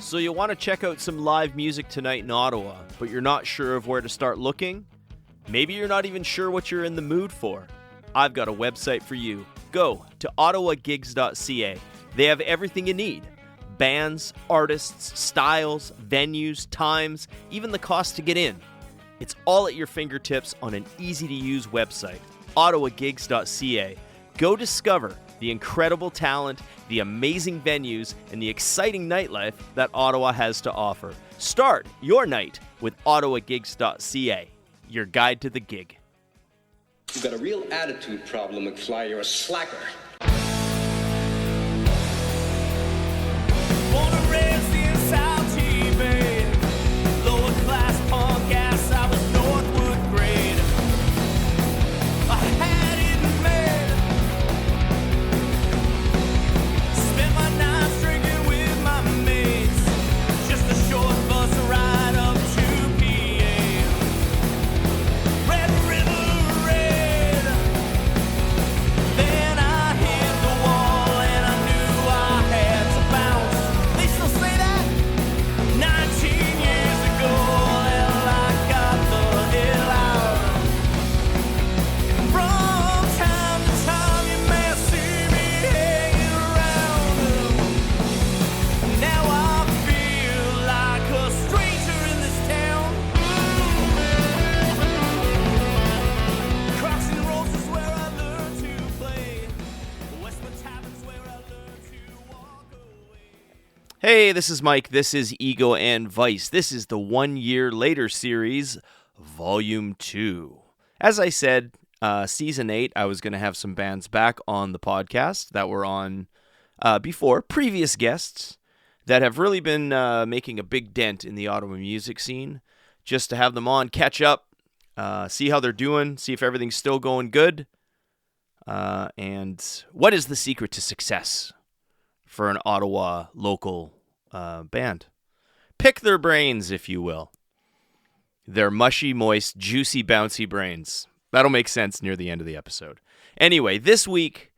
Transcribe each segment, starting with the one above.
So you want to check out some live music tonight in Ottawa, but you're not sure of where to start looking? Maybe you're not even sure what you're in the mood for. I've got a website for you. Go to Ottawagigs.ca. They have everything you need. Bands, artists, styles, venues, times, even the cost to get in. It's all at your fingertips on an easy-to-use website, Ottawagigs.ca. Go discover the incredible talent, the amazing venues, and the exciting nightlife that Ottawa has to offer. Start your night with Ottawagigs.ca, your guide to the gig. You've got a real attitude problem, McFly. You're a slacker. Born and raised in South Bay, lower class punk ass, I was Northwood grade. I had it made. Spent my nights drinking with my mates. Just a short bus ride up to PA. Red River Red. Then I hit the wall and I knew I had to bounce. They still say that 19 years ago, hell, I got the hell out. From time to time, you may see me hanging around. Now I feel like a stranger in this town. Crossing roads is where I learned to play. Westwood Tavern's where I learned to walk away. Hey, this is Mike. This is Egoandvice. This is the 1 year later series, Volume 2. As I said, Season 8, I was going to have some bands back on the podcast that were on before, previous guests that have really been making a big dent in the Ottawa music scene. Just to have them on, catch up, see how they're doing, see if everything's still going good, and what is the secret to success for an Ottawa local band. Pick their brains, if you will. Their mushy, moist, juicy, bouncy brains. That'll make sense near the end of the episode. Anyway, this week,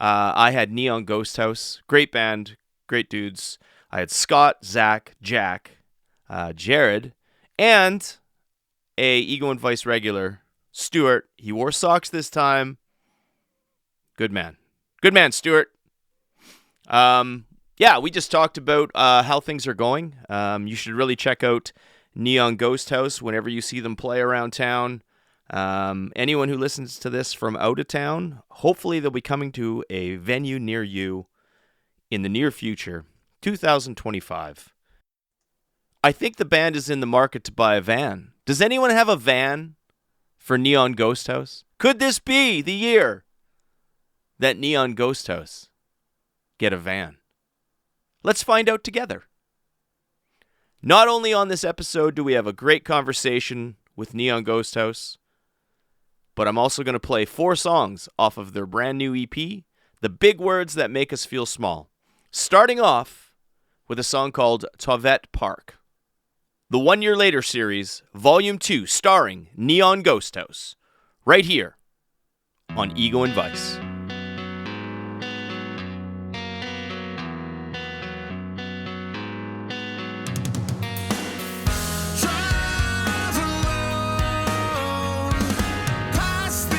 I had Neon Ghosthouse. Great band, great dudes. I had Scott, Zach, Jack, Jared, and a Egoandvice regular, Stuart. He wore socks this time. Good man. Good man, Stuart. Yeah, we just talked about how things are going. You should really check out Neon Ghosthouse whenever you see them play around town. Anyone who listens to this from out of town, hopefully they'll be coming to a venue near you in the near future, 2025. I think the band is in the market to buy a van. Does anyone have a van for Neon Ghosthouse? Could this be the year that Neon Ghosthouse get a van? Let's find out together. Not only on this episode do we have a great conversation with Neon Ghosthouse, but I'm also going to play 4 songs off of their brand new EP, The Big Words That Make Us Feel Small. Starting off with a song called Tavet Park. The 1 year later series, Volume 2, starring Neon Ghosthouse, right here on Egoandvice. Drive alone past the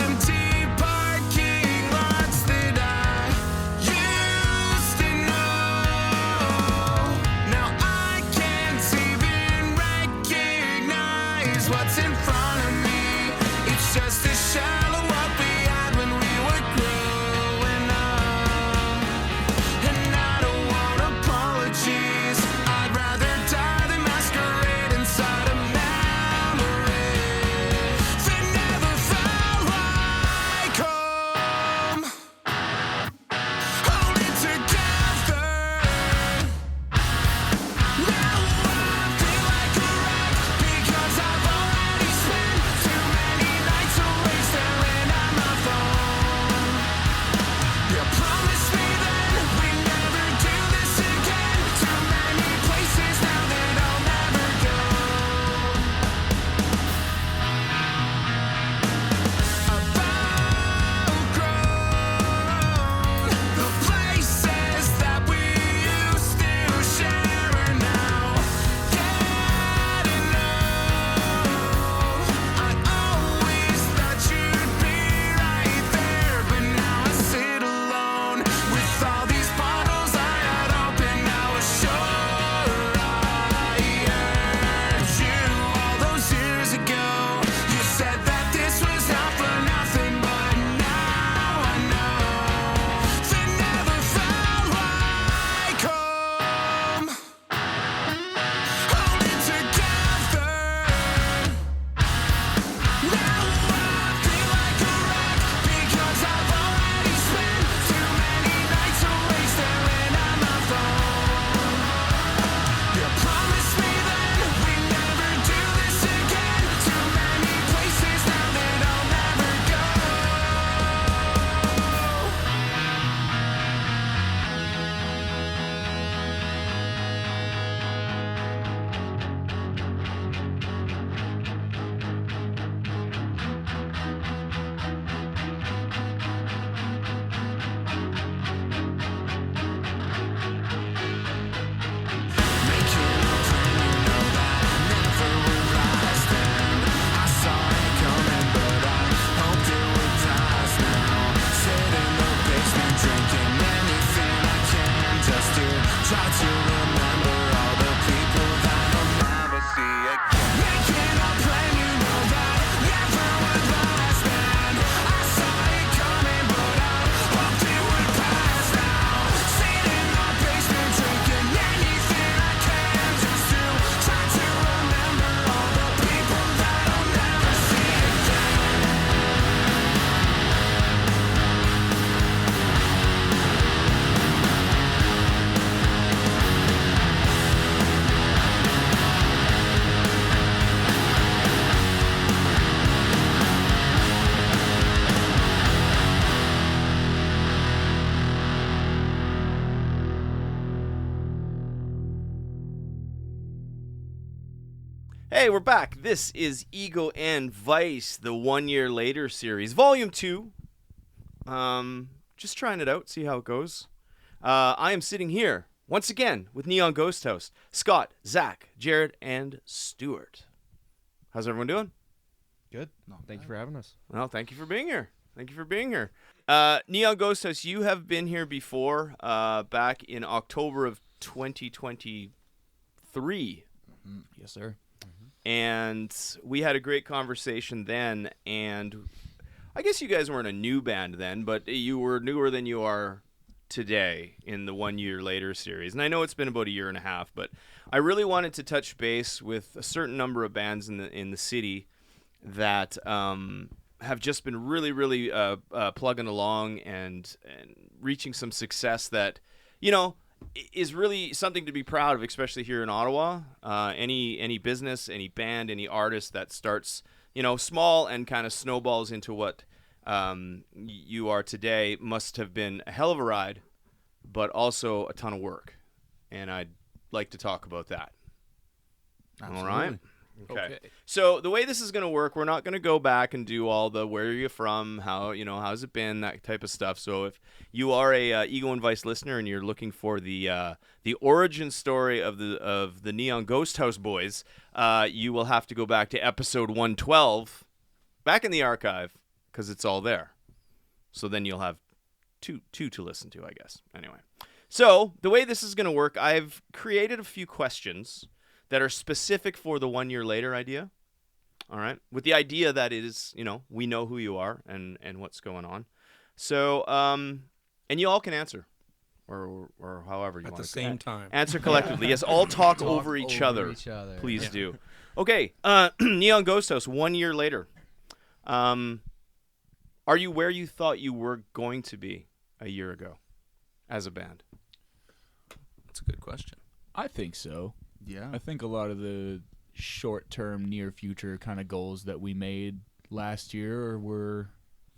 empty parking lots that I used to know. Now I can't even recognize what's in front of me. It's just a shell of what we had when we were Try to remember all the people that I'll never see again. Making a plan, you know that never would last. And I saw it coming, but I hoped it would pass now. Sitting in my basement, drinking anything I can, just to try to remember all the people that I'll never see again. Hey, we're back. This is Egoandvice, the 1 year later series, volume 2. Just trying it out, see how it goes. I am sitting here once again with Neon Ghosthouse, Scott, Zach, Jared, and Stuart. How's everyone doing? Good. Thank you for having us. Well, thank you for being here. Neon Ghosthouse, you have been here before, back in October of 2023. Yes, sir. And we had a great conversation then, and I guess you guys weren't a new band then, but you were newer than you are today in the 1 year later series. And I know it's been about a year and a half, but I really wanted to touch base with a certain number of bands in the city that have just been really plugging along and reaching some success that, you know, is really something to be proud of, especially here in Ottawa. Any business, any band, any artist that starts, you know, small and kind of snowballs into what you are today must have been a hell of a ride, but also a ton of work. And I'd like to talk about that. Absolutely. All right? Okay. So the way this is going to work, we're not going to go back and do all the where are you from, how, you know, how's it been, that type of stuff. So if you are a Egoandvice listener and you're looking for the origin story of the Neon Ghosthouse boys, you will have to go back to episode 112, back in the archive, because it's all there. So then you'll have two to listen to, I guess. Anyway, so the way this is going to work, I've created a few questions that are specific for the 1 year later idea. All right. With the idea that it is, you know, we know who you are and what's going on. So, and you all can answer or however you want to. At the same time. Answer collectively. Yes, all talk over each other. Please do. Okay. Neon Ghosthouse, 1 year later. Are you where you thought you were going to be a year ago as a band? That's a good question. I think so. Yeah. I think a lot of the short-term, near-future kind of goals that we made last year were,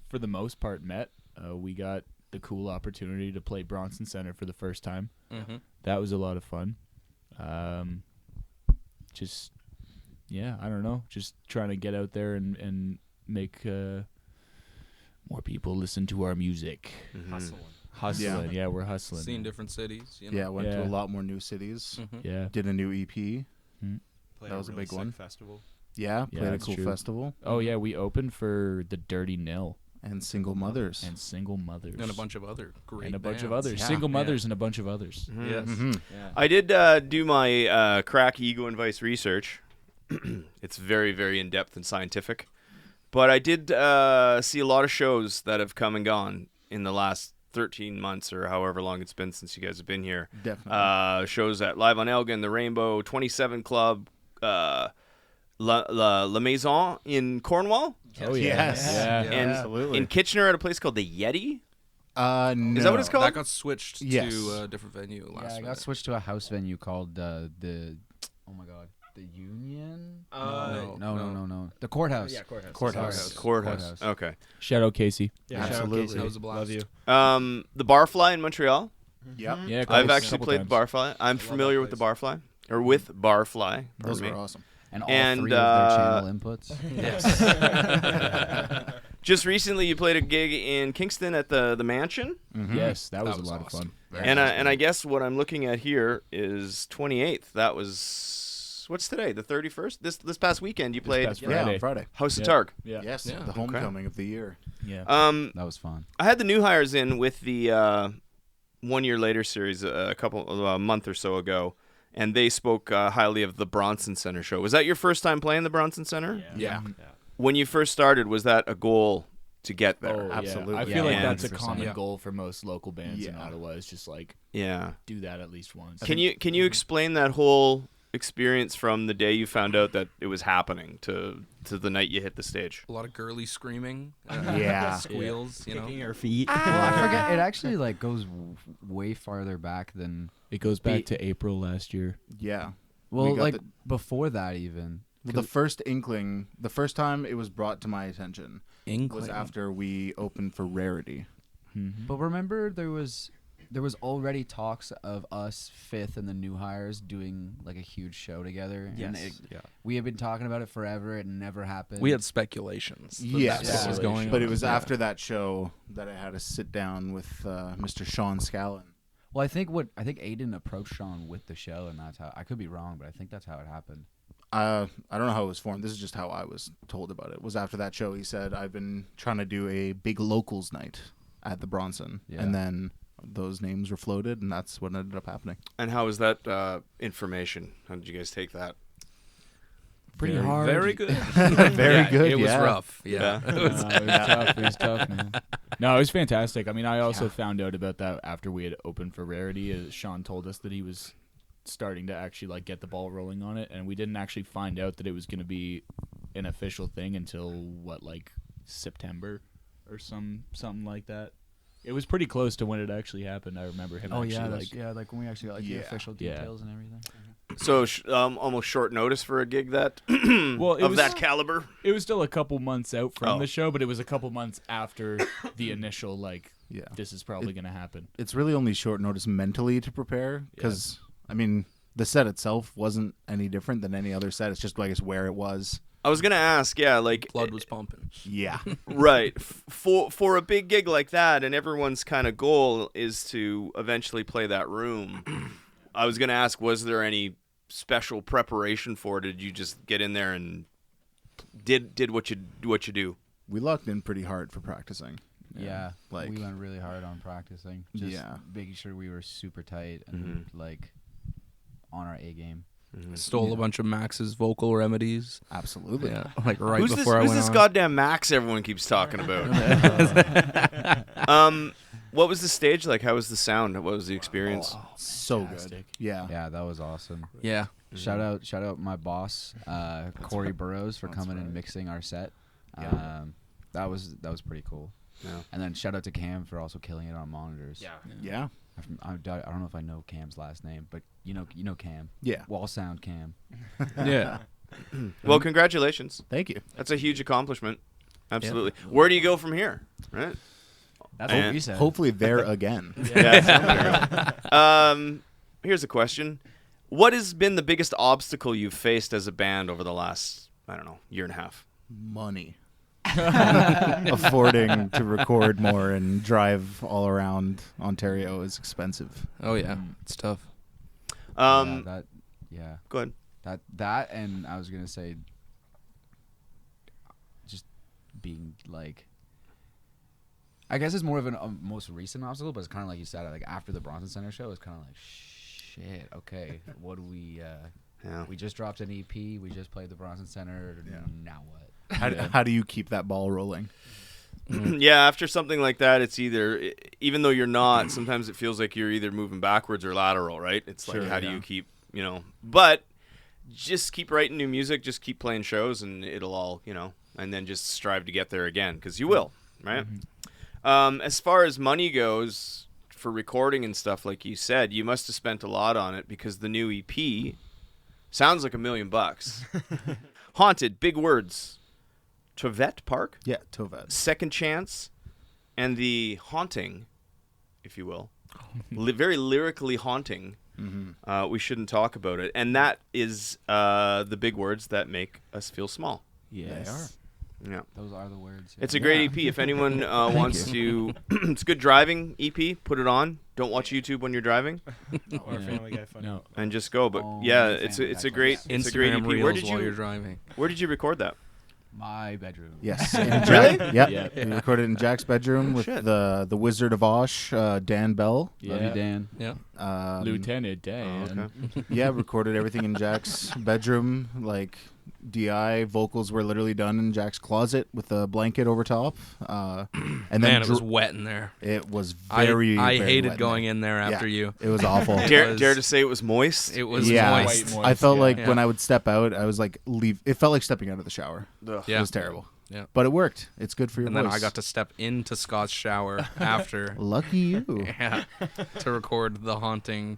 for the most part, met. We got the cool opportunity to play Bronson Center for the first time. Mm-hmm. That was a lot of fun. I don't know. Just trying to get out there and make more people listen to our music. Hustling. Hustling, yeah, we're hustling. Seeing different cities. You know? Yeah, went to Yeah. a lot more new cities. Mhm. Yeah. Did a new EP. Played That was a really big sick one. festival. Yeah, Yeah, played a that's cool true. festival. Oh, yeah, we opened for the Dirty Nil And Single Mothers. and Single Mothers. And a bunch of other great And a bunch of bands. others. Yeah. Single Yeah. Mothers and a bunch of others. Yes. Mhm. I did do my crack Egoandvice research. It's very, very in-depth and scientific. But I did see a lot of shows that have come and gone in the last 13 months or however long it's been since you guys have been here. Definitely. Shows at Live on Elgin, The Rainbow, 27 Club, La Maison in Cornwall, Oh, yeah. Yes. Yeah. and absolutely. in Kitchener at a place called the Yeti. No. Is that what it's called? That got switched Yes. to a different venue Yeah, last I got minute. switched to a house venue called the oh my god, the Union? No. The Courthouse. Yeah, Courthouse. Courthouse. Courthouse. Okay. Shout out Casey. Yeah, Absolutely. That was a blast. Love you. The Barfly in Montreal. Yep. Yeah, I've a actually couple played times. Barfly. I'm that familiar with the place. Barfly, or with Barfly. Those pardon were me. awesome. And all And, three of their channel inputs. Just recently, you played a gig in Kingston at the Mansion, Yes, that was That a was lot awesome. of fun. and I guess what I'm looking at here is 28th. That was what's today? The 31st. This past weekend, you played past Yeah, Friday. on Friday. House of Yeah. Targ. Yeah. Yes, Yeah. the homecoming of the year. Yeah. That was fun. I had the new hires in with the 1 Year Later series a month or so ago, and they spoke highly of the Bronson Center show. Was that your first time playing the Bronson Center? Yeah. When you first started, was that a goal to get there? Oh, Absolutely. I feel like Yeah. that's a 100%. common Yeah. goal for most local bands in Yeah. Ottawa. Is just like Yeah. do that at least once. Can you explain that whole experience from the day you found out that it was happening to the night you hit the stage? A lot of girly screaming. Yeah. Squeals, you know. your feet. Well, I forget. It actually like goes way farther back than. It goes back to April last year. Yeah. Well, got like the- before that even. Well, the first time it was brought to my attention was after we opened for Rarity. But remember, there was already talks of us, Fifth, and the new hires doing like a huge show together. And we had been talking about it forever. It never happened. We had speculations. that Yes. That's what was going on. But it was after that show that I had to sit down with Mr. Sean Scallon. Well, I think Aiden approached Sean with the show, and that's how. I could be wrong, but I think that's how it happened. I don't know how it was formed. This is just how I was told about it. Was after that show, he said, I've been trying to do a big locals night at the Bronson. Yeah. And then those names were floated, and that's what ended up happening. And how was that information? How did you guys take that? Pretty hard. Very good. Very good, It was yeah. rough. Yeah. It was tough. It was tough, man. No, it was fantastic. I mean, I also found out about that after we had opened for Rarity. Sean told us that he was starting to actually like get the ball rolling on it, and we didn't actually find out that it was going to be an official thing until like September or something like that. It was pretty close to when it actually happened. I remember him. Oh actually, yeah, like, like when we actually got like the official Yeah. details and everything. So almost short notice for a gig that well, it of was, that caliber. It was still a couple months out from Oh. the show, but it was a couple months after the initial like. Yeah. This is probably going to happen. It's really only short notice mentally to prepare because, I mean, the set itself wasn't any different than any other set. It's just, I guess, where it was. I was gonna ask, like Blood was pumping. Yeah. right for a big gig like that, and everyone's kind of goal is to eventually play that room. I was gonna ask, was there any special preparation for it? Did you just get in there and did what you do? We locked in pretty hard for practicing. Yeah, like- we went really hard on practicing. Just Yeah. making sure we were super tight and like on our A game. Stole a bunch of Max's vocal remedies. Absolutely. Yeah, like right Who's before I this went on. goddamn Max everyone keeps talking about? What was the stage like? How was the sound? What was the experience? So good. Fantastic. Yeah. Yeah, that was awesome. Yeah. Shout out my boss, Corey Burrows, for coming and mixing our set. That was pretty cool. Yeah. And then shout out to Cam for also killing it on monitors. Yeah. I don't know if I know Cam's last name, but you know Cam. Yeah. Wall sound Cam. Yeah. Well, congratulations. Thank you. That's a huge accomplishment. Absolutely. Where do you go from here? Right. That's And what we said. Hopefully there again. Here's a question. What has been the biggest obstacle you've faced as a band over the last, I don't know, year and a half? Money. Affording to record more and drive all around Ontario is expensive. Oh yeah. It's tough. Go ahead. That and I was gonna say just being like, I guess it's more of a most recent obstacle, but it's kind of like you said, like after the Bronson Center show, it's kind of like shit. Okay, what do we? Yeah. We just dropped an EP. We just played the Bronson Center. Now what? How do you keep that ball rolling? Yeah, after something like that, it's either, even though you're not, sometimes it feels like you're either moving backwards or lateral, right? It's like, Sure, how do yeah. you keep, but just keep writing new music, just keep playing shows, and it'll all, and then just strive to get there again, because you will, right? As far as money goes, for recording and stuff, like you said, you must have spent a lot on it, because the new EP sounds like $1 million. Haunted, big words. Trevette Park? Yeah, Tovet. Second Chance, and the Haunting, if you will. Very lyrically haunting. We shouldn't talk about it. And that is the big words that make us feel small. Yes. They are. Yeah. Those are the words. It's a great EP. If anyone wants to, it's a good driving EP. Put it on. Don't watch YouTube when you're driving, Or Family Guy funny. No. and just go. But Oh, yeah, yeah, it's Family a Guy great clips. it's a great Instagram EP. reels Where did while you're you driving. Where did you record that? My bedroom. Yes. Really? Yeah. Yeah. We recorded in Jack's bedroom with shit. the Wizard of Osh, Dan Bell. Love you, Dan. Yeah. Lieutenant Dan. Yeah, recorded everything in Jack's bedroom. Like DI vocals were literally done in Jack's closet with a blanket over top. And then Man, it was wet in there. it was I very. I very hated wet going in in there there. after you. It was awful. Dare to say it was moist? It was yeah, moist. White I felt yeah. like Yeah. when I would step out, I was like leave. It felt like stepping out of the shower. Ugh. Yeah. It was terrible. Yeah. But it worked. It's good for your And voice. then I got to step into Scott's shower after. Lucky you. Yeah, to record the haunting.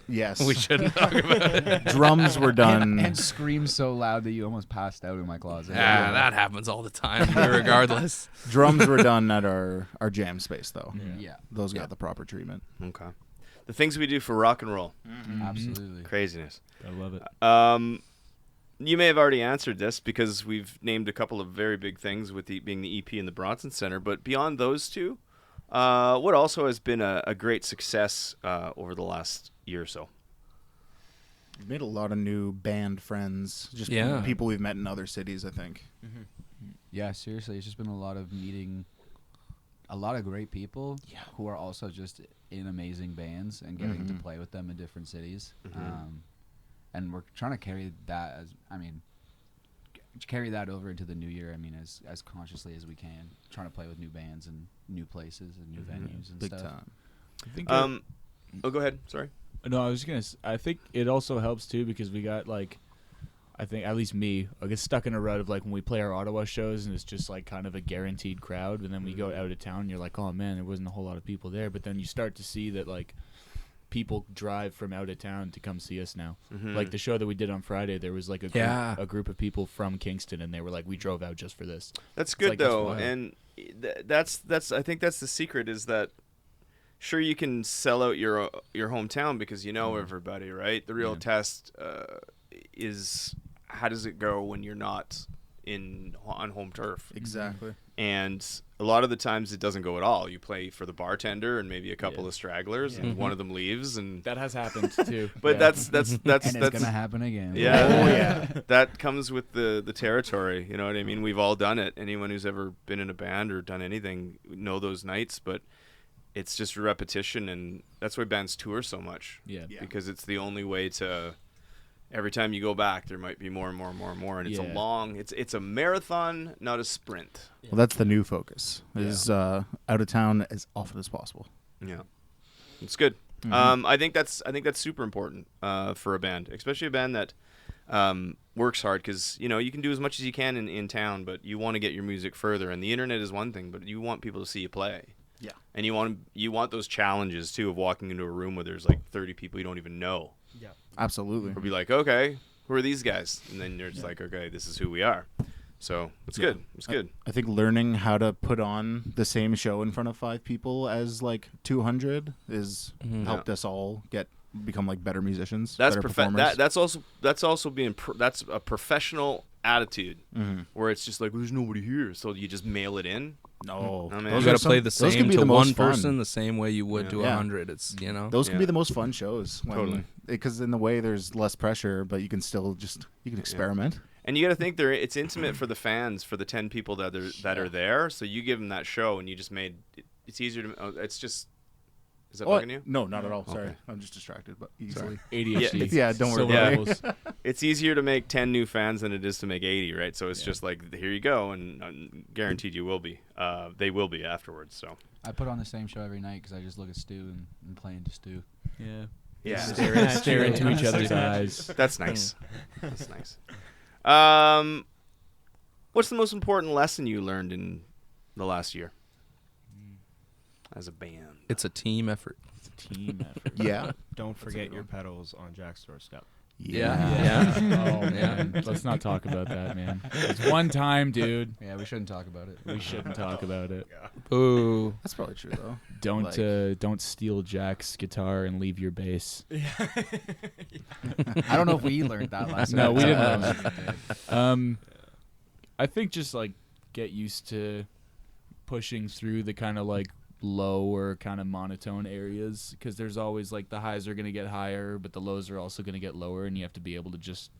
Yes. We shouldn't talk about it. Drums were done. And screamed so loud that you almost passed out in my closet. Yeah, that happens all the time, regardless. Drums were done at our jam space though. Yeah. Those got the proper treatment. Okay. The things we do for rock and roll. Absolutely. Craziness. I love it. You may have already answered this because we've named a couple of very big things with being the EP and the Bronson Center. But beyond those two, what also has been a great success over the last year or so? We've made a lot of new band friends. Just Yeah. people we've met in other cities, I think. Yeah, seriously, it's just been a lot of meeting a lot of great people who are also just in amazing bands and getting to play with them in different cities. And we're trying to carry that carry that over into the new year. I mean, as consciously as we can, trying to play with new bands and new places and new venues and Big stuff. time. I think Oh, go ahead. Sorry. No, I was just gonna. I think it also helps too because we got like, I think at least me, I get stuck in a rut of like when we play our Ottawa shows and it's just like kind of a guaranteed crowd, and then we go out of town and you're like, oh man, there wasn't a whole lot of people there, but then you start to see that like people drive from out of town to come see us now. Like the show that we did on Friday, there was like a group of people from Kingston, and they were like, we drove out just for this. That's good like, that's though, wild. and that's I think that's the secret is that sure you can sell out your hometown because you know everybody, right? The real test is how does it go when you're not on home turf? Exactly. And a lot of the times it doesn't go at all. You play for the bartender and maybe a couple of stragglers, and one of them leaves, and That has happened too. but that's And it's gonna happen again. yeah. Oh, yeah. That comes with the territory. You know what I mean? We've all done it. Anyone who's ever been in a band or done anything know those nights, but it's just repetition, and that's why bands tour so much. Yeah. Because it's the only way to. Every time you go back, there might be more and more and more and more, and it's a Yeah. long. It's a marathon, not a sprint. Well, that's the new focus. Is out of town as often as possible. Yeah, it's good. I think that's super important for a band, especially a band that works hard, because you can do as much as you can in town, but you want to get your music further. And the internet is one thing, but you want people to see you play. Yeah. And you want those challenges too of walking into a room where there's like 30 people you don't even know, Absolutely. or be like, okay, who are these guys? And then you're just like, okay, this is who we are. So it's good. It's good. I think learning how to put on the same show in front of 5 people as like 200 is helped us all become like better musicians. That's better performers. that's also being that's a professional attitude where it's just like, well, there's nobody here, so you just mail it in. No, I mean, You Those got are to play the those can same be to the most one fun. person the same way you would to Yeah. 100. It's Those can Yeah. be the most fun shows. Totally. Because in the way there's less pressure, but you can still you can experiment. And you got to think it's intimate for the fans, for the 10 people that are there. So you give them that show, and you just made it's easier to. It's just. Is that bugging you? No, not at all. Sorry, Okay. I'm just distracted, but easily. ADHD. Yeah, don't worry Silver about it. levels. It's easier to make 10 new fans than it is to make 80, right? So it's just like, here you go, and guaranteed you will be. They will be afterwards. So I put on the same show every night because I just look at Stu and play into Stu. Yeah. yeah, Stare into each other's eyes. that's nice. That's nice. What's the most important lesson you learned in the last year as a band? It's a team effort. Team effort. Yeah. Don't forget your pedals on Jack's doorstep. Yeah. Oh man, let's not talk about that, man. It's one time, dude. Yeah, we shouldn't talk about it. We shouldn't talk about it. Boo. That's probably true though. Don't steal Jack's guitar and leave your bass. I don't know if we learned that lesson. No, we didn't learn that. I think just like get used to pushing through the kind of like low or kind of monotone areas, because there's always like the highs are going to get higher, but the lows are also going to get lower, and you have to be able to just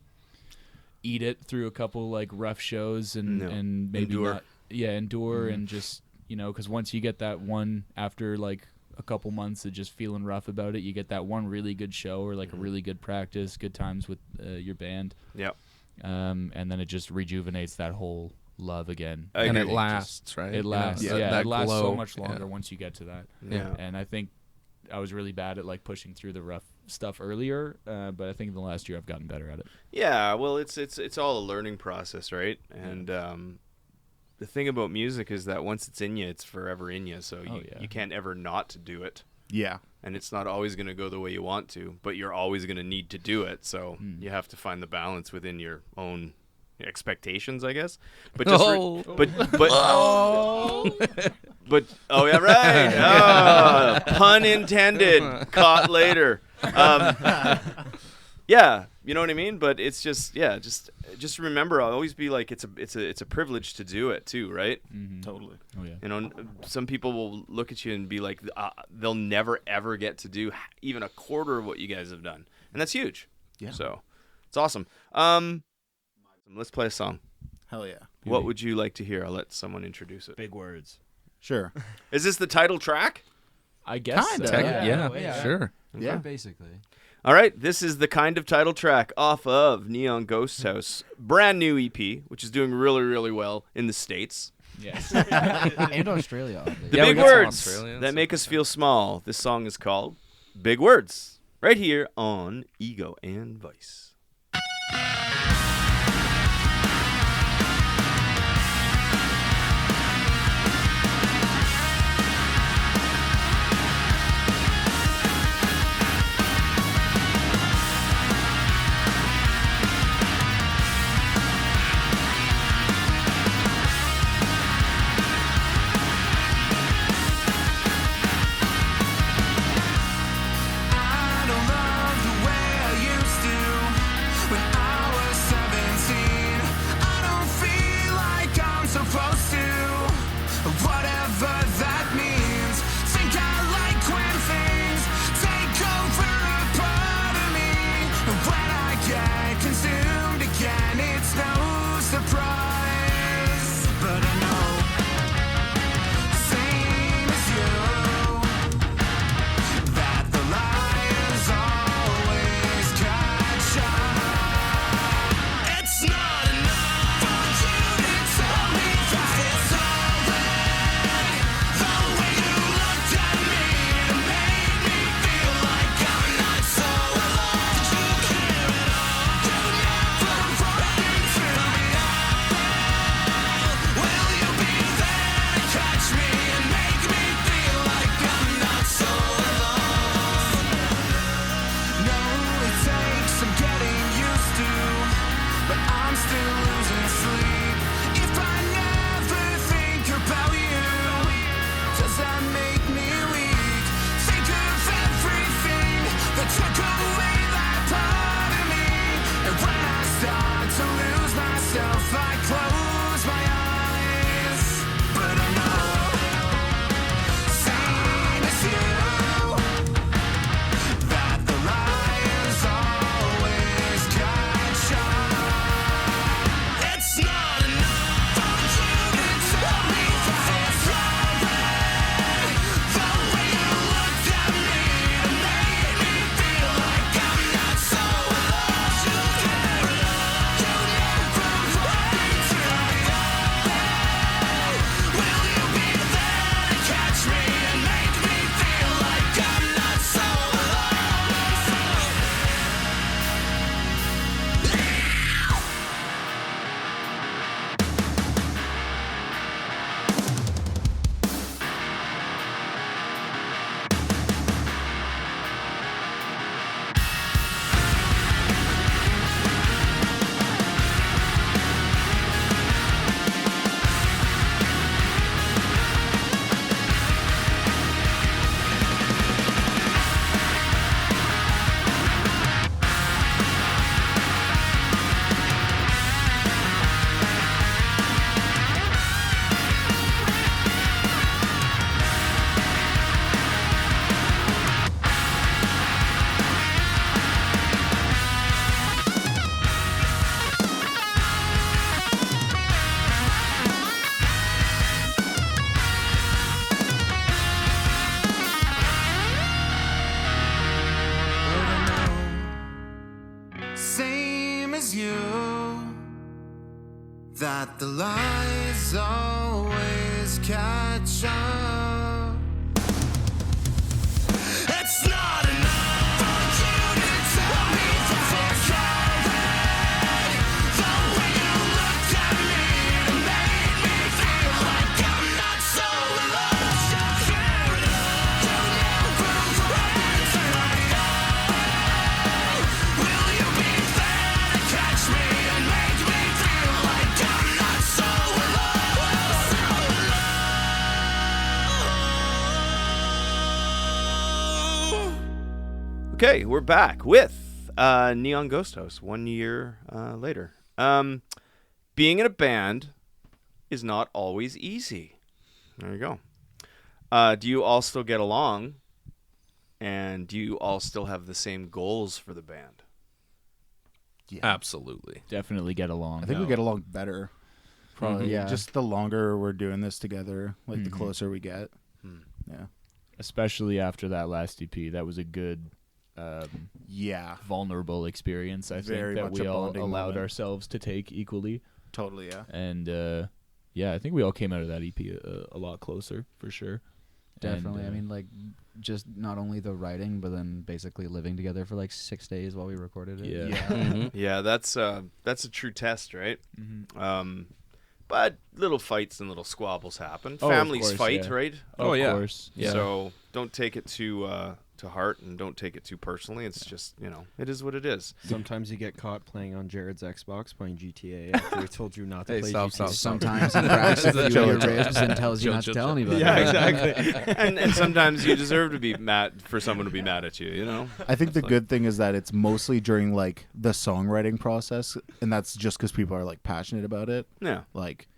eat it through a couple like rough shows and No. and maybe Endure. not endure and just because once you get that one after like a couple months of just feeling rough about it, you get that one really good show or like a really good practice, good times with your band, Yep. and then it just rejuvenates that whole love again. I And agree. it lasts, right? It lasts, You know, yeah, that it lasts so glow. much longer Yeah. once you get to that. Yeah. And I think I was really bad at like pushing through the rough stuff earlier, but I think in the last year I've gotten better at it. Yeah, well, it's all a learning process, right? And the thing about music is that once it's in you, it's forever in you. So you can't ever not do it. Yeah. And it's not always going to go the way you want to, but you're always going to need to do it. So you have to find the balance within your own expectations, I guess. But just but but oh yeah, right. Oh, pun intended. Caught later. Yeah, you know what I mean. But it's just just remember, I'll always be like, it's a privilege to do it too, right? Totally. Oh yeah. You know, some people will look at you and be like, they'll never ever get to do even a quarter of what you guys have done, and that's huge. Yeah. So it's awesome. Let's play a song. Hell yeah. What would you like to hear? I'll let someone introduce it. Big words. Sure. Is this the title track? I guess Kinda. so. Yeah, sure. Yeah. Basically. All right, this is the kind of title track off of Neon Ghosthouse, brand new EP, which is doing really, really well in the States. Yes. And Australia. oddly. The Yeah, we big got some words Australians, that so- make us feel small. This song is called Big Words, right here on Ego and Vice. I don't love the way I used to when I was 17. I don't feel like I'm supposed to, whatever that means. Think I like when things take over a part of me. And when I get consumed again, it's no surprise. But I know, same as you, that the lies always catch up. It's not enough for you to tell me that it's alright. The way you looked at me made me feel like I'm not so alone. Did you care at all? You never wanted to be up. same as you, that the lies always catch up. It's not enough for you to tell me to forget it. The way you looked at me and made me feel like I'm not so alone. Fair enough, you never answer like that. Will you be there to catch me and make me feel like I'm not so alone? Okay, we're back with Neon Ghosthouse 1 year later. Being in a band is not always easy. There you go. Do you all still get along? And do you all still have the same goals for the band? Absolutely. Definitely get along. I think we get along better. Probably. Yeah. Just the longer we're doing this together, like the closer we get. Yeah. Especially after that last EP. That was a good Yeah. vulnerable experience, I Very think, that much we a all bonding allowed moment. ourselves to take equally. Totally, yeah. And yeah, I think we all came out of that EP a lot closer, for sure. Definitely. And, I mean, like, just not only the writing, but then basically living together for like 6 days while we recorded it. Yeah. Yeah, that's a true test, right? But little fights and little squabbles happen. Oh, of Families course, fight, yeah. right? Of yeah. course. Yeah. So don't take it to heart and don't take it too personally. It's just, it is what it is. Sometimes you get caught playing on Jared's Xbox playing GTA after he told you not to Hey, play stop, GTA. stop, stop. Sometimes he cracks a few of your ribs and tells you Chill, not to chill, tell chill. anybody. Yeah, exactly. and sometimes you deserve to be mad for someone to be mad at you, I think the good thing is that it's mostly during like the songwriting process, and that's just because people are like passionate about it. Yeah. Like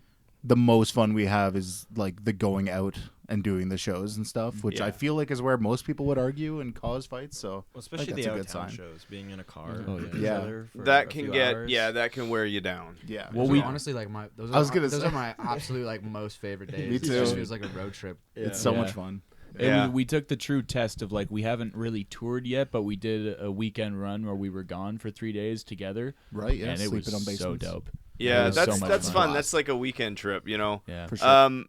the most fun we have is like the going out and doing the shows and stuff, which I Yeah. feel like is where most people would argue and cause fights. So Well, especially I think the that's a good out-of-town sign. shows, being in a car Oh, with yeah. each Yeah. other for That a can few get hours. that can wear you down. Yeah. Well, Those we are honestly like my. Those I was are, gonna those say. are my absolute like most favorite days. Me It just too. feels like a road trip. It's so Yeah. much fun. Yeah. We took the true test of like, we haven't really toured yet, but we did a weekend run where we were gone for 3 days together. Right, yeah, And it was sleeping on so basements. dope. Yeah, It was that's so much that's fun. fun. That's like a weekend trip, Yeah. For sure.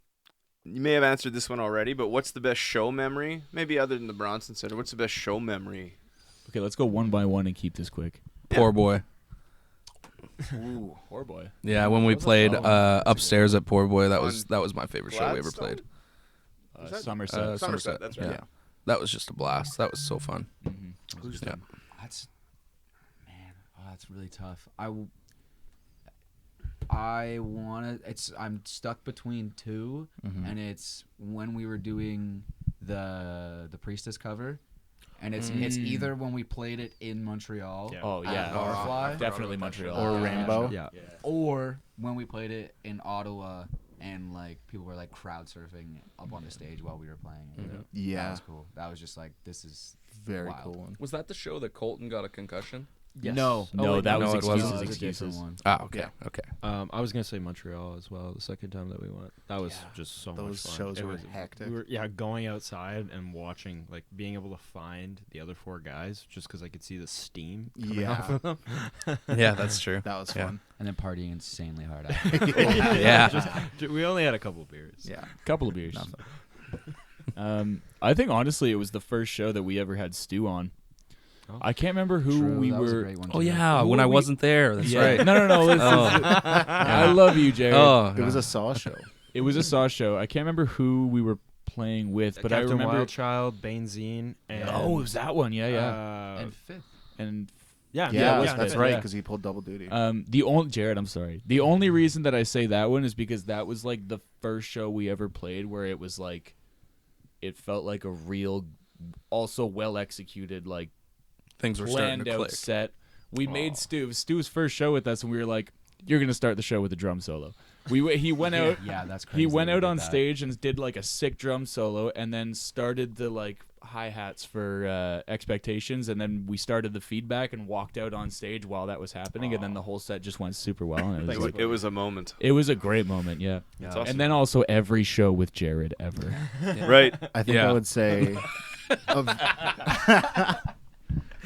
You may have answered this one already, but what's the best show memory? Maybe other than the Bronson Center, what's the best show memory? Okay, let's go one by one and keep this quick. Poor boy. Ooh, poor boy. Yeah, when we played upstairs at Poor Boy, that was my favorite show we ever Gladstone? played. Somerset. Somerset, that's right. Yeah. That was just a blast. That was so fun. Who's Yeah. that? That's man. Oh, that's really tough. I want to. I'm stuck between two, and it's when we were doing the Priestess cover, and it's either when we played it in Montreal. Yeah. Oh, at yeah. Barfly, Definitely Montreal. Or Rainbow. Yeah. or when we played it in Ottawa, and like people were like crowd surfing up on the stage while we were playing it. That Yeah. was cool. That was just like, this is Very wild. cool one. Was that the show that Colton got a concussion? No, Oh, wait, that no, was it wasn't. excuses. No, it was a different Excuses. one. Ah, okay. Yeah. Okay. I was gonna say Montreal as well. The second time that we went, that was just so Those much fun. shows It were was- hectic. We were going outside and watching, like being able to find the other four guys, just because I could see the steam coming off Yeah. of them. Yeah, that's true. That was Yeah. fun. And then partying insanely hard after. Yeah. We only had a couple beers. Yeah. Couple of beers. I think honestly it was the first show that we ever had Stu on. Oh. I can't remember who True, we that was a were. great one Oh too. yeah, Who when were I we- wasn't there. That's Yeah. right. No. Listen, Oh. I love you, Jared. Oh, It was a Saw show. It was a Saw show. I can't remember who we were playing with, but I Captain remember. Wildchild, Benzine, and Oh, it was that one. Yeah. And fifth. And yeah, Yeah, yeah, that's yeah. right, Yeah. because he pulled double duty. the only Jared, I'm sorry. The only reason that I say that one is because that was like the first show we ever played where it was like, it felt like a real, also well executed, like Things were starting planned to out click. set. We made Stu's first show with us, and we were like, "You're gonna start the show with a drum solo." He went out. Yeah, that's crazy. He went that we out did on that. stage and did like a sick drum solo, and then started the like hi hats for expectations, and then we started the feedback and walked out on stage while that was happening, and then the whole set just went super well. And it was like, It was a moment. it was a great moment, yeah. It's awesome. And then also every show with Jared ever. Right. I think Yeah. I would say of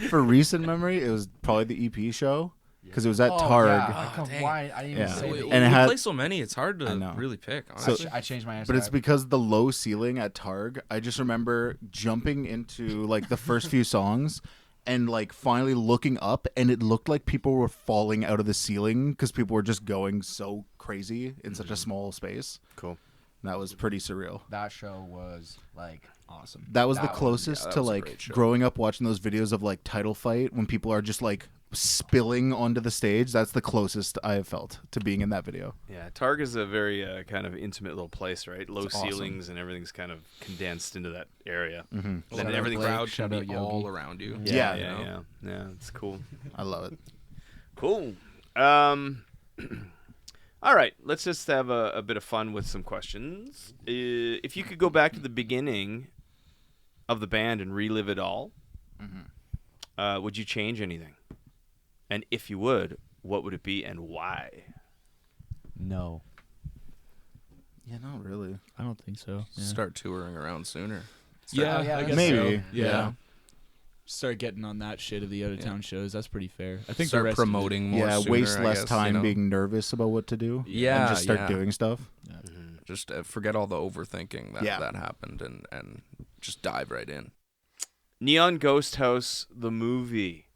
For recent memory, it was probably the EP show because it was at Oh, Targ. yeah. dang. Why? I didn't even Yeah. say We that. And it we had- play so many, it's hard I to know. really pick. So- Honestly. I changed my answer. But it's because the low ceiling at Targ, I just remember jumping into like the first few songs and like finally looking up, and it looked like people were falling out of the ceiling because people were just going so crazy in such a small space. Cool. And that was pretty surreal. that show was like awesome. That was the That was- closest that to was a like great show. growing up watching those videos of like Title Fight when people are just like spilling onto the stage. That's the closest I have felt to being in that video. Yeah, Targ is a very kind of intimate little place, right? Low It's awesome. ceilings and everything's kind of condensed into that area. Mm-hmm. Then Shout out everything Blake, crowd shout can out be Yogi. all around you. Yeah. Yeah, it's cool. I love it. Cool. All right, let's just have a bit of fun with some questions. If you could go back to the beginning of the band and relive it all, would you change anything? And if you would, what would it be and why? No. Yeah, not really. I don't think so. Yeah. Start touring around sooner. Yeah, yeah, I guess maybe. so. Yeah. Start getting on that shit of the out of town shows. That's pretty fair. I think the Start rest promoting more. Yeah, sooner, waste I less guess, time you know? being nervous about what to do. Yeah, and just start yeah. doing stuff. Just forget all the overthinking that Yeah. that happened and just dive right in. Neon Ghosthouse, the movie.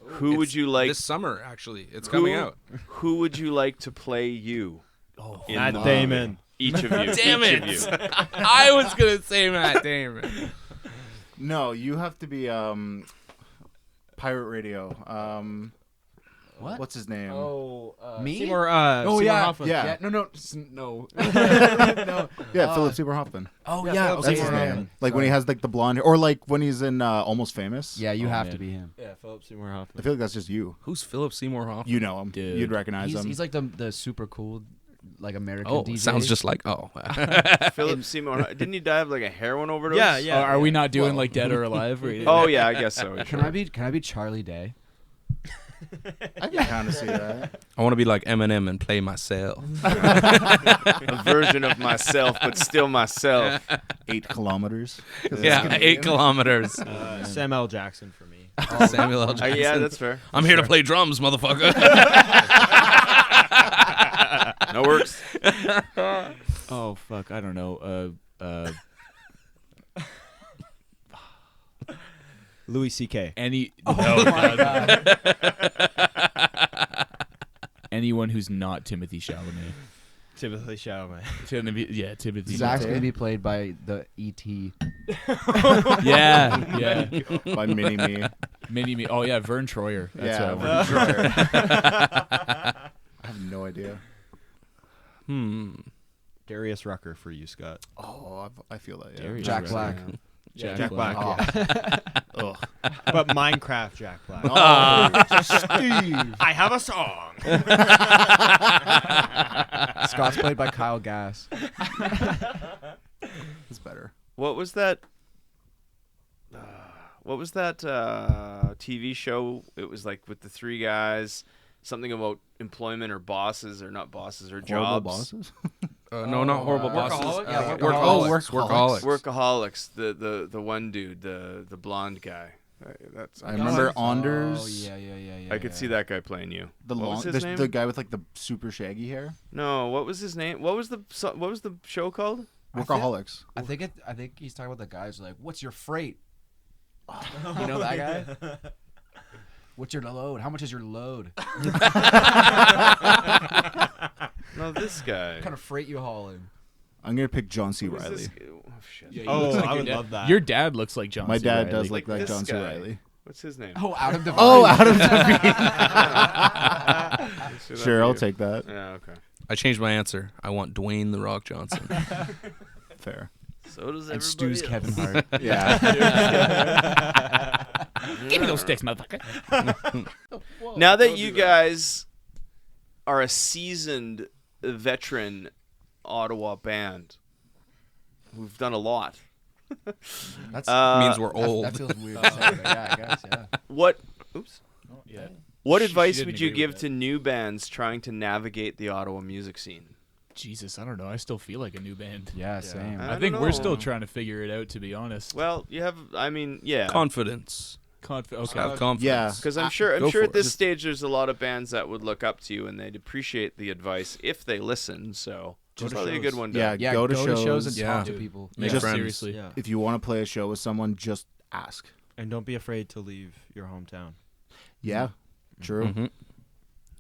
Who would It's you like? this summer? Actually, it's coming out. Who would you like to play you? In Matt the movie? Damon. Each of you. Damn each it! Of you. I was gonna say Matt Damon. No, you have to be Pirate Radio. What? What's his name? Me? Seymour, Oh Seymour yeah. Hoffman. Yeah. No. No. no. Yeah, Philip Seymour Hoffman. Oh Yeah, yeah. Philip That's Seymour his Hoffman. name. Like when he has like the blonde hair, or like when he's in Almost Famous. Yeah, you Oh, have man. to be him. Yeah, Philip Seymour I Hoffman. feel like that's just you. Who's Philip Seymour Hoffman? You know him. Dude. You'd recognize He's, him. he's like the super cool, like American Oh, DJ. sounds just like Philip Seymour. Didn't he die of like a heroin overdose? Yeah. Are we not doing like Dead or Alive? Or Oh yeah, I guess so. Can I be Charlie Day? I can kind of see that. I want to be like Eminem and play myself. a version of myself, but still myself. 8 kilometers. 'Cause it's Yeah, Canadian. 8 kilometers. Sam L. Jackson for me. Samuel L. Jackson. Yeah, that's fair. I'm here to play drums, motherfucker. No works. Oh fuck, I don't know. Louis C.K. Any Oh my god. anyone who's not Timothy Chalamet. Timothy Chalamet. Timothy. Zach's Timothy. gonna be played by the E.T. Yeah. By Mini Me. Mini me. Oh yeah, Vern Troyer. That's Yeah, what I want. Vern Troyer. I have no idea. Darius Rucker for you, Scott. Oh, I feel that. Yeah. Darius Jack Rucker. Black. Jack Black. Oh. Ugh. But Minecraft Jack Black. Steve. I have a song. Scott's played by Kyle Gass. It's better. What was that? TV show? It was like with the three guys. Something about employment or bosses or not bosses or Horrible jobs. bosses. No, not horrible bosses. Workaholics? Yeah, Workaholics. Workaholics. The one dude, the blonde guy. That's I remember Oh Anders. yeah. I could see that guy playing you. The What long, was his name? the guy with like the super shaggy hair. No, what was his name? What was the show called? Workaholics. I think he's talking about the guys like, what's your freight? You know that guy? What's your load? How much is your load? No, this guy. What kind of freight you hauling? I'm gonna pick John C. Who is Riley. this guy? Oh shit. Yeah, Oh, looks like I your would dad. love that. Your dad looks like John. My C. dad Reilly. does look Like like this John C. guy. Riley. What's his name? Oh, Adam Devine. Oh, Adam Devine. Should that Sure, be I'll you? take that. Yeah, okay. I changed my answer. I want Dwayne The Rock Johnson. Fair. So does And everybody Stu's else. Kevin Hart. Yeah. Give me those sticks, motherfucker. Now that you guys are a seasoned veteran Ottawa band, we've done a lot. That's means we're old. That feels weird. To say, but yeah, I guess. Yeah. What Yeah. What She advice didn't would you agree give with to new bands trying to navigate the Ottawa music scene? Jesus, I don't know. I still feel like a new band. Yeah, same. I I think don't we're know. still trying to figure it out, to be honest. Well, you have, I mean, yeah. Confidence. Okay. Have confidence. Yeah. Because I'm Go sure for at it. this stage there's a lot of bands that would look up to you and they'd appreciate the advice if they listen. So Go to probably a good shows. one. To, Yeah, go to shows. and Yeah. talk to people. Make Just- friends. Seriously. Yeah. If you want to play a show with someone, just ask. And don't be afraid to leave your hometown. Yeah, true. Mhm.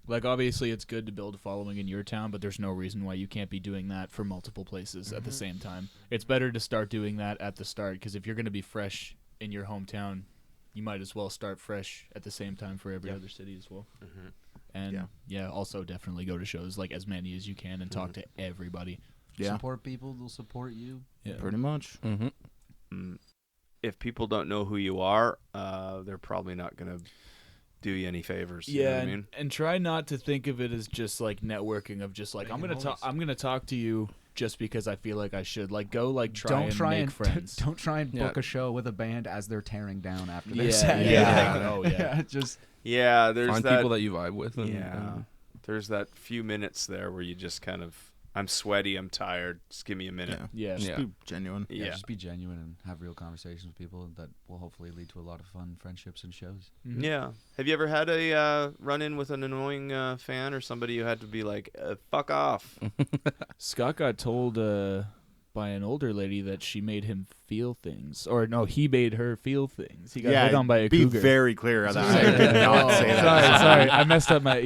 Like, obviously, it's good to build a following in your town, but there's no reason why you can't be doing that for multiple places at the same time. It's better to start doing that at the start, because if you're going to be fresh in your hometown, you might as well start fresh at the same time for every other city as well. And, also definitely go to shows, like, as many as you can and talk to everybody. Yeah, Support people, they'll support you. Yeah. pretty much. if people don't know who you are, they're probably not going to do you any favors. You know what I mean? and try not to think of it as just like networking of just like I'm gonna talk to you just because I feel like I should. Like go like try and make friends. Don't try and Yeah. book a show with a band as they're tearing down after their Yeah, set. yeah. Oh, yeah. Just Yeah, there's Find that. people that you vibe with. And, yeah, there's that few minutes there where you just kind of, I'm sweaty, I'm tired. Just give me a minute. Yeah, Yeah. just Yeah. be genuine. yeah, Yeah. just be genuine and have real conversations with people that will hopefully lead to a lot of fun friendships and shows. Yeah. Have you ever had a run-in with an annoying fan or somebody you had to be like, fuck off? Scott got told by an older lady that she made him feel things, or no, he made her feel things. He got hit on by a be cougar. very clear on that. I did not say that. Sorry, I messed up my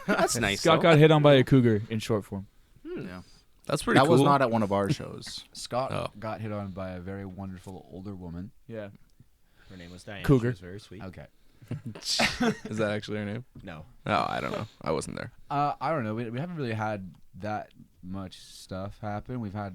That's nice. Scott though. got hit on by a cougar in short form. Yeah. That's pretty That cool. was not at one of our shows. Scott Oh. got hit on by a very wonderful older woman. Yeah. Her name was Diane. Cougar. She was very sweet. Okay. Is that actually her name? No. Oh, I don't know. I wasn't there. I don't know. We haven't really had that much stuff happen. We're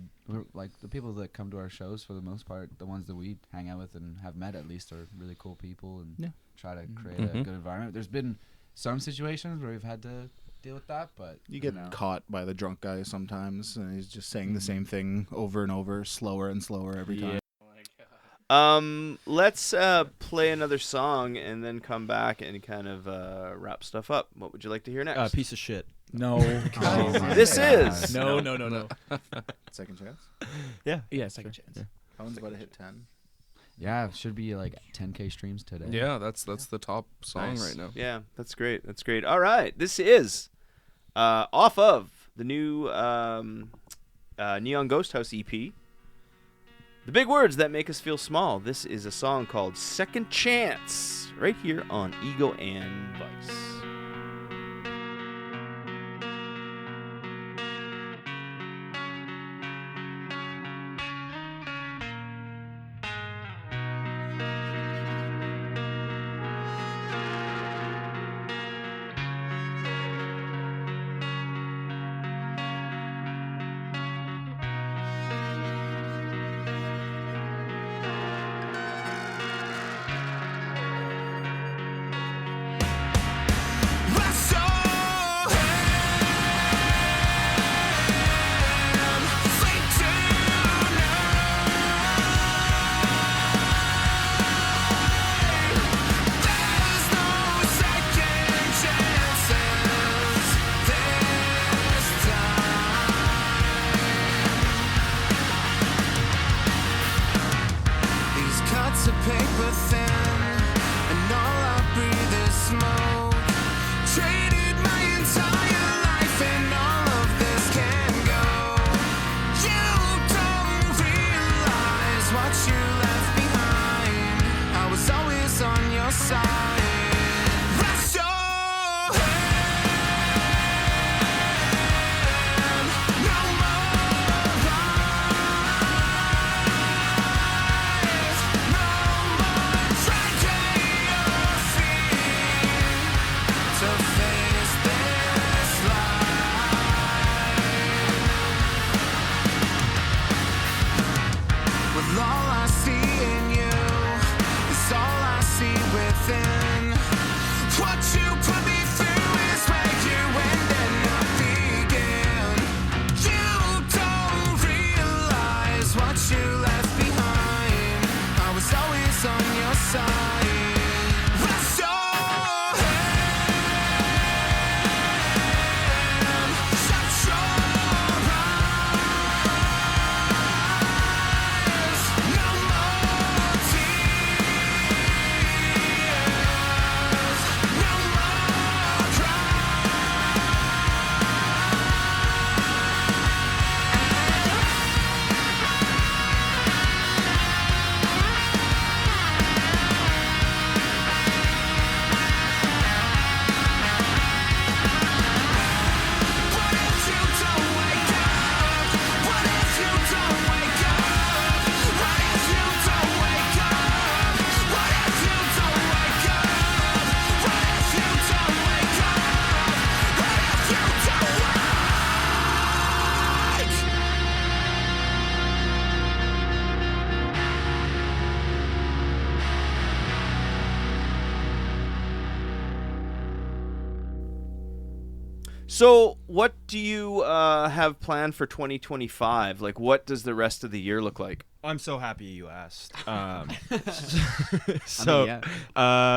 like the people that come to our shows for the most part, the ones that we hang out with and have met at least are really cool people and try to create a good environment. There's been some situations where we've had to deal with that, but You get know. caught by the drunk guy sometimes, and he's just saying the same thing over and over, slower and slower every time. Let's play another song and then come back and kind of wrap stuff up. What would you like to hear next? Piece of shit. No. Oh my This God. is No. Second chance? Yeah, second chance. That one's about to hit 10. Yeah, it should be like 10K streams today. Yeah, that's the top song Nice. right now. Yeah, that's great. That's great. All right, this is off of the new Neon Ghosthouse EP. The big words that make us feel small. This is a song called Second Chance, right here on Egoandvice. So, what do you have planned for 2025? Like, what does the rest of the year look like? I'm so happy you asked. Yeah.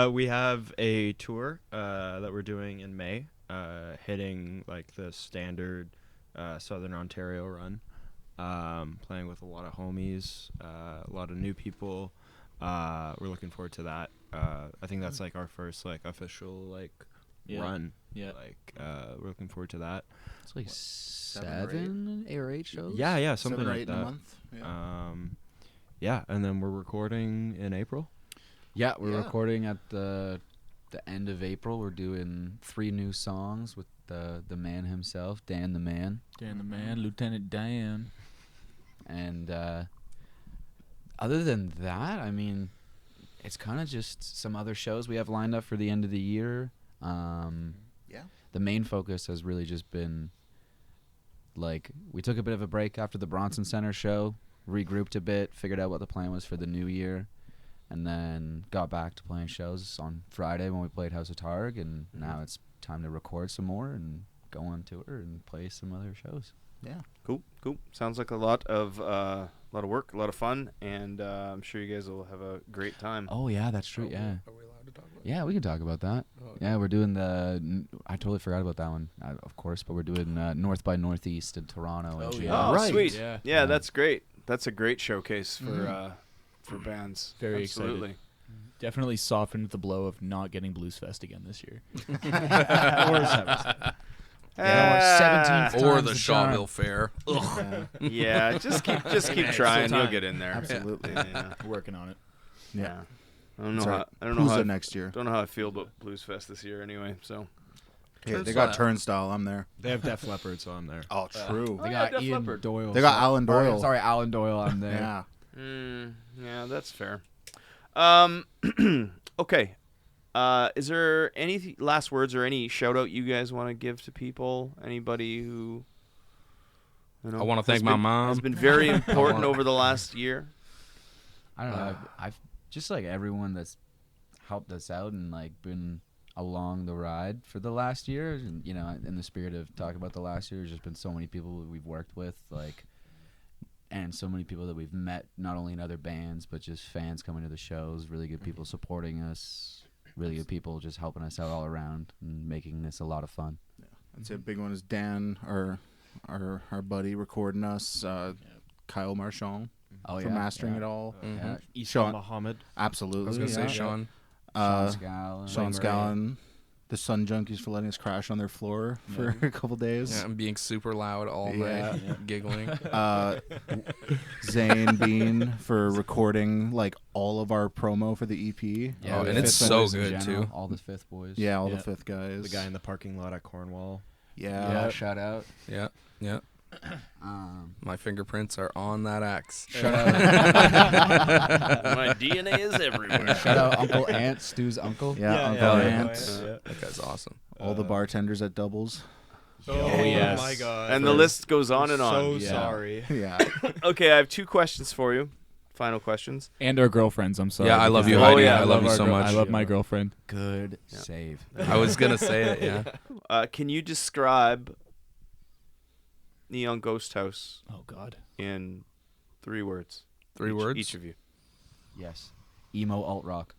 We have a tour that we're doing in May, hitting like the standard Southern Ontario run, playing with a lot of homies, a lot of new people. We're looking forward to that. I think that's like our first like official like run. Yeah. Like we're looking forward to that. It's like 7 or 8 shows. Yeah, something 7 or like 8 that. in a month. Yeah. Yeah, and then we're recording in April. Yeah, we're Yeah. recording at the end of April. We're doing 3 new songs with the man himself, Dan the Man. Dan the Man, Lieutenant Dan. And other than that, I mean, it's kind of just some other shows we have lined up for the end of the year. Yeah. The main focus has really just been, like, we took a bit of a break after the Bronson Center show, regrouped a bit, figured out what the plan was for the new year, and then got back to playing shows on Friday when we played House of Targ, and now it's time to record some more and go on tour and play some other shows. Yeah. Cool. Sounds like a lot of work, a lot of fun, and I'm sure you guys will have a great time. Oh, yeah, that's true, yeah. Are we allowed to talk about Yeah, we can talk about that. Yeah, we're doing I totally forgot about that one, of course, but we're doing North by Northeast in Toronto. in June. Oh, Right. sweet. Yeah. Yeah, that's great. That's a great showcase for bands. Very Absolutely. excited. Definitely softened the blow of not getting Blues Fest again this year. Ah, 17th Or time's the charm. Shawville Fair. yeah, just keep trying. You'll get in there. Absolutely. Yeah. Working on it. Yeah. I don't know Sorry. how. I don't know Who's how. the next year? Don't know how I feel about Blues Fest this year. Anyway, so. Hey, they got Turnstile. I'm there. They have Def Leppard, so I'm there. Oh, true. They yeah, got Def Ian Leppard. Doyle. They got Alan Doyle. Sorry, Alan Doyle. I'm there. Yeah. Yeah, that's fair. Okay. Is there any last words or any shout out you guys want to give to people? Anybody who I want to has thank my been- mom. has been very important wanna- over the last year. I don't know. I've just like everyone that's helped us out and like been along the ride for the last year. And, you know, in the spirit of talking about the last year, there's just been so many people that we've worked with, like, and so many people that we've met, not only in other bands, but just fans coming to the shows, really good people supporting us, really good people just helping us out all around and making this a lot of fun. I'd say a big one is Dan, our buddy, recording us. Kyle Marchand Oh, for yeah. mastering it all. Yeah. Isam Sean- Muhammad. Absolutely. I was going to yeah. say Sean. Sean Scallon. Sean Scallon. The Sun Junkies for letting us crash on their floor for a couple days. Yeah, I'm being super loud all Yeah. night, giggling. Zane Bean for recording like all of our promo for the EP. Yeah, Oh, the and it's Fifth so Boys in good, general, too. All the Fifth Boys. Yeah, all Yeah. the Fifth guys. The guy in the parking lot at Cornwall. Yeah. Yeah, shout out. Yeah. My fingerprints are on that axe. Shout out. My DNA is everywhere. Shout out Uncle Ant, Stu's uncle. Yeah, Uncle yeah. Ant. That guy's awesome. All the bartenders at Doubles. Oh, yes. my God. And the list goes on and on. So sorry. Yeah. Okay, I have 2 questions for you. Final questions. And our girlfriends, I'm sorry. Yeah, I love you, Oh, Heidi. yeah, I love you our so girl- much. I love my girlfriend. Good save. I was going to say it, yeah. Can you describe Neon Ghosthouse Oh, God. in 3 words? 3 words? Each of you. Yes. Emo alt rock.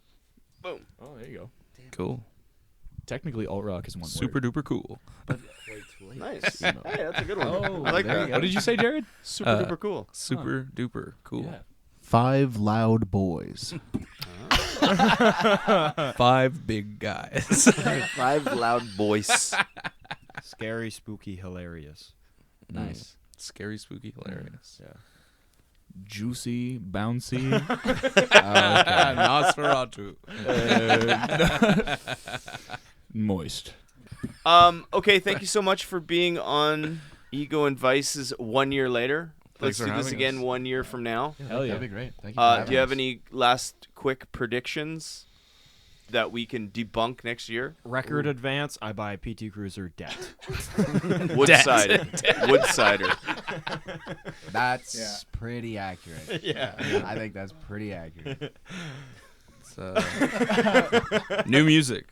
Boom. Oh, there you go. Cool. Technically, alt rock is one Super word. duper cool. Nice. Hey, that's a good one. Oh, I like there you that. go. What did you say, Jared? Super duper cool. Super duper cool. Yeah. 5 loud boys. 5 big guys. 5 loud boys. Scary, spooky, hilarious. Nice. Scary, spooky, hilarious. Yeah. Juicy, bouncy. Nosferatu. Moist. Okay, thank you so much for being on Egoandvice's 1 year later. Let's Thanks for do this having again us. 1 year from now. Hell yeah. That'd be great. Thank you. Do you have any last quick predictions that we can debunk next year? Record advance, I buy PT Cruiser debt. Wood-sided. Wood-cider. That's pretty accurate. Yeah. I think that's pretty accurate. It's new music.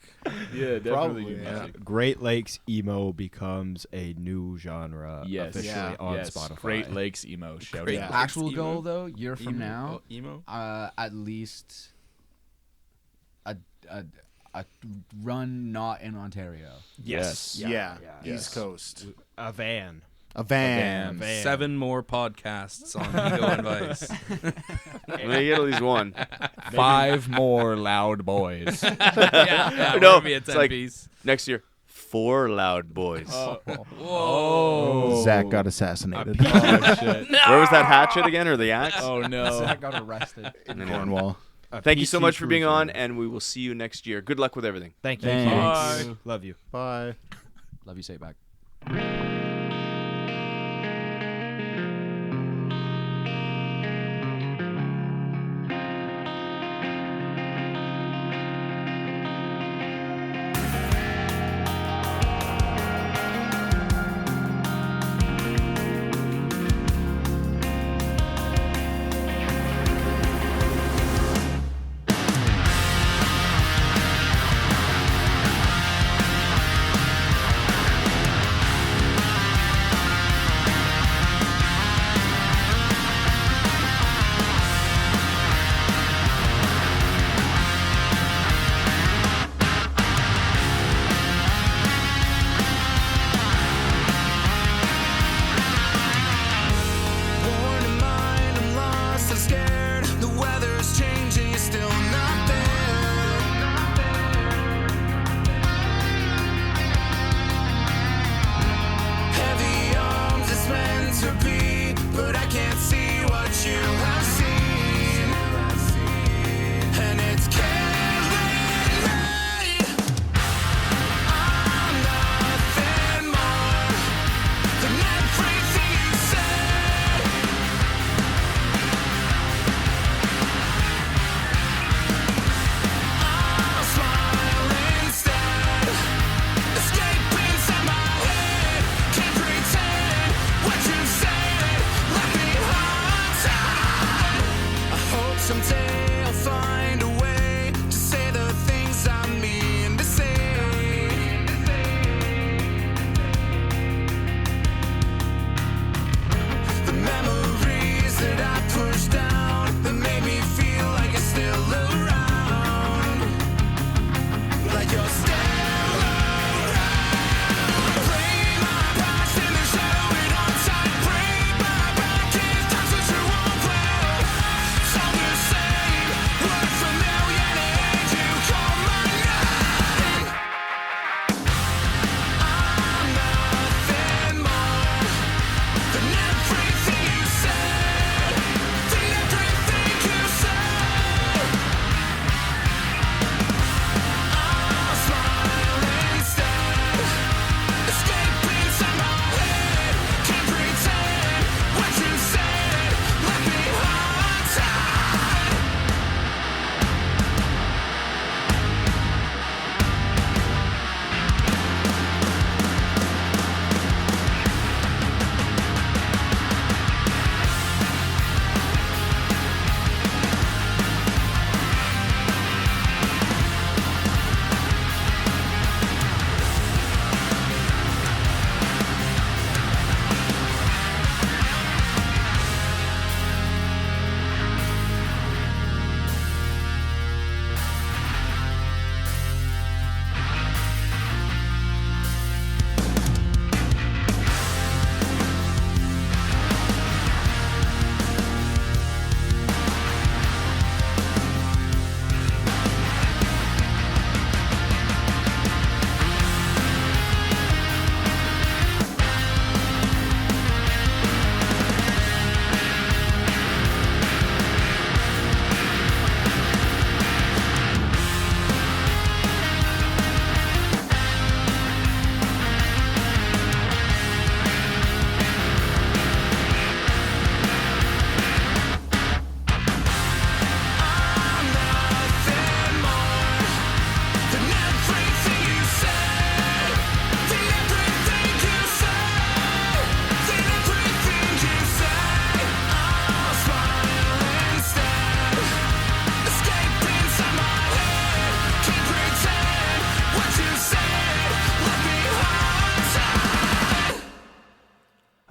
Yeah, definitely. Probably, new yeah. music. Great Lakes emo becomes a new genre Yes. officially on Yes. Spotify. Great Lakes emo. Shout Great out. Lakes. Actual emo. goal though, year from now, Emo. at least a run not in Ontario. Yes. Yeah. Yes. East Coast. A van. A van. Van. 7 more podcasts on Egoandvice. I'm gonna get at least one. 5 more loud boys. yeah, No, we'll be a it's 10 like- piece. Next year, 4 loud boys. Whoa. Zach got assassinated Oh, shit. Where was that hatchet again, or the axe? Oh, no. Zach got arrested. in Cornwall. A Thank you so PC much for being cruiser. on, and we will see you next year. Good luck with everything. Thank you. Thanks. Bye. Love you. Bye. Love you, say it back.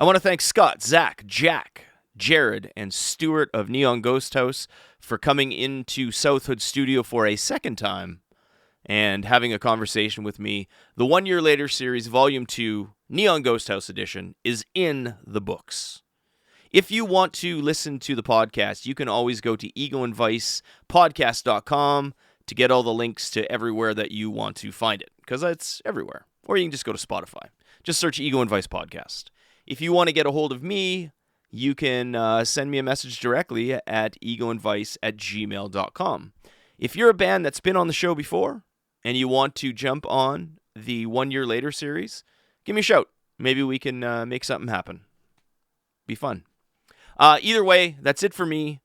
I want to thank Scott, Zach, Jack, Jared, and Stuart of Neon Ghosthouse for coming into South Hood Studio for a second time and having a conversation with me. The 1 Year Later series, Volume 2, Neon Ghosthouse edition, is in the books. If you want to listen to the podcast, you can always go to Egoandvicepodcast.com to get all the links to everywhere that you want to find it, because it's everywhere. Or you can just go to Spotify. Just search Egoandvice Podcast. If you want to get a hold of me, you can send me a message directly at egoandvice@gmail.com. If you're a band that's been on the show before and you want to jump on the 1 Year Later series, give me a shout. Maybe we can make something happen. Be fun. Either way, that's it for me.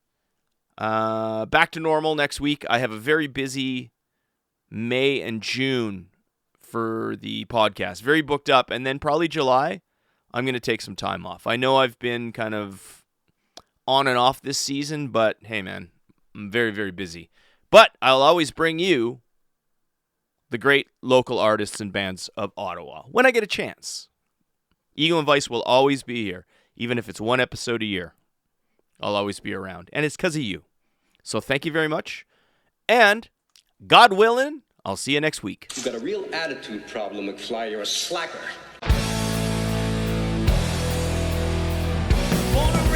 Back to normal next week. I have a very busy May and June for the podcast. Very booked up. And then probably July, I'm going to take some time off. I know I've been kind of on and off this season, but hey, man, I'm very, very busy. But I'll always bring you the great local artists and bands of Ottawa when I get a chance. Egoandvice will always be here, even if it's one episode a year. I'll always be around, and it's because of you. So thank you very much, and God willing, I'll see you next week. You've got a real attitude problem, McFly. You're a slacker. Wanna